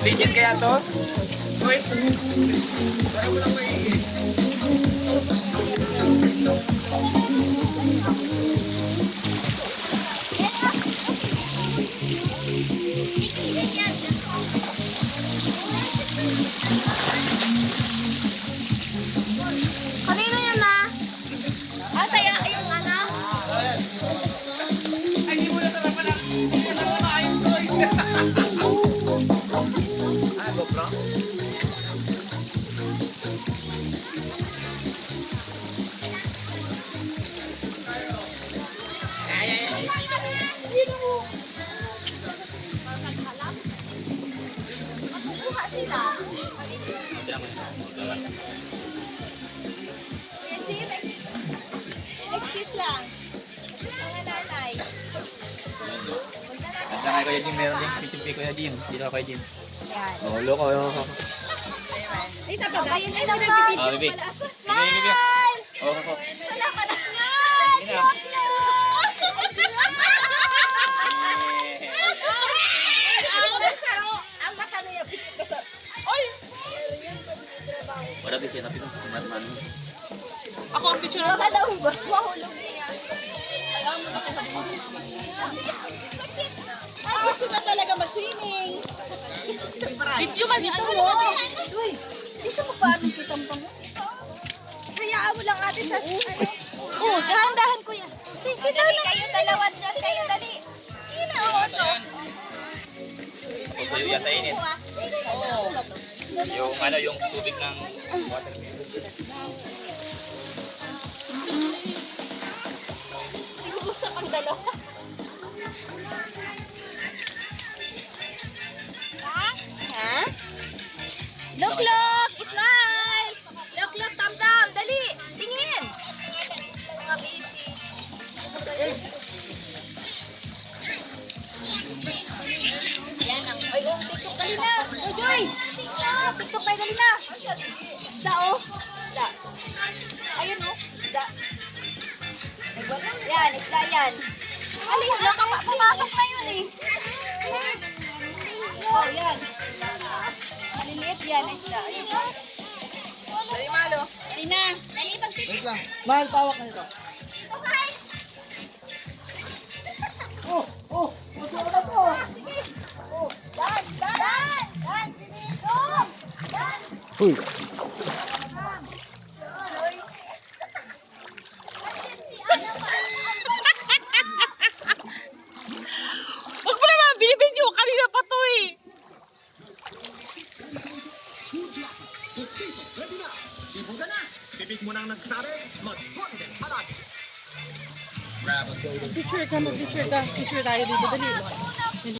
Legit kaya to? Uy! Parang mo lang maigi. Kanino yan na? Ah, saya yung ano? Ay, di mo na talaga pala. Hindi na talaga makain ko. Ah, GoPro? Matutuha sila. Yes, Jim, excuse lang. Mga nanay. Punta natin Saan kayo Jim? Meron din. Pichimpi ko na Jim. Dito ako kay Jim. Yan. Oh, loko. Isa pa ba? Kayo din ako. Oh, baby. Smile! Oh, ako. Wala ka na. Smile! Ang masano yung picture ko sa... Oy! Wala din siya. Napit mo. Ako ang picture Baka daw ba? Mahulog niya. Ay, gusto na talaga mag-swimming. Video man dito mo. Uy, dito mo paano kitang pango? Hayaan mo lang ate sa ano. Oh, dahan-dahan ko yan. Sige, dali kayo dalawa dyan. Kayo dali. Yun na ako to. Ako sa'yo yan sa init. Yung ano, yung tubig ng watermelon. Siguro sa pangdalawa. Ha? Look, look! Smile! Look, look! Thumb down! Dali! Tingin! Mga baby. Yan ang... Ay, oh, TikTok dali na! Oh, Joy! TikTok kayo dali na! Isda, oh! Isda. Ayun, oh! Isda. Yan, isda yan. Alin, pumasok na yun eh. Oh, yan. Maliliit yan, isda. Ayun. Dali malo. Dali na. Dali, pag-picture. Wait lang. Mahal, pawak na ito. Okay. Oh, gusto ko na to. Sige. Oh, dance, dance. Dance. Dance. Dance. Uy. Huwag mo naman binibidyo. Kanina pa to eh. Bibig mo nang nagsabi, mag-content palagi. Picture ka, mag-picture ka. Picture tayo dito. Dali.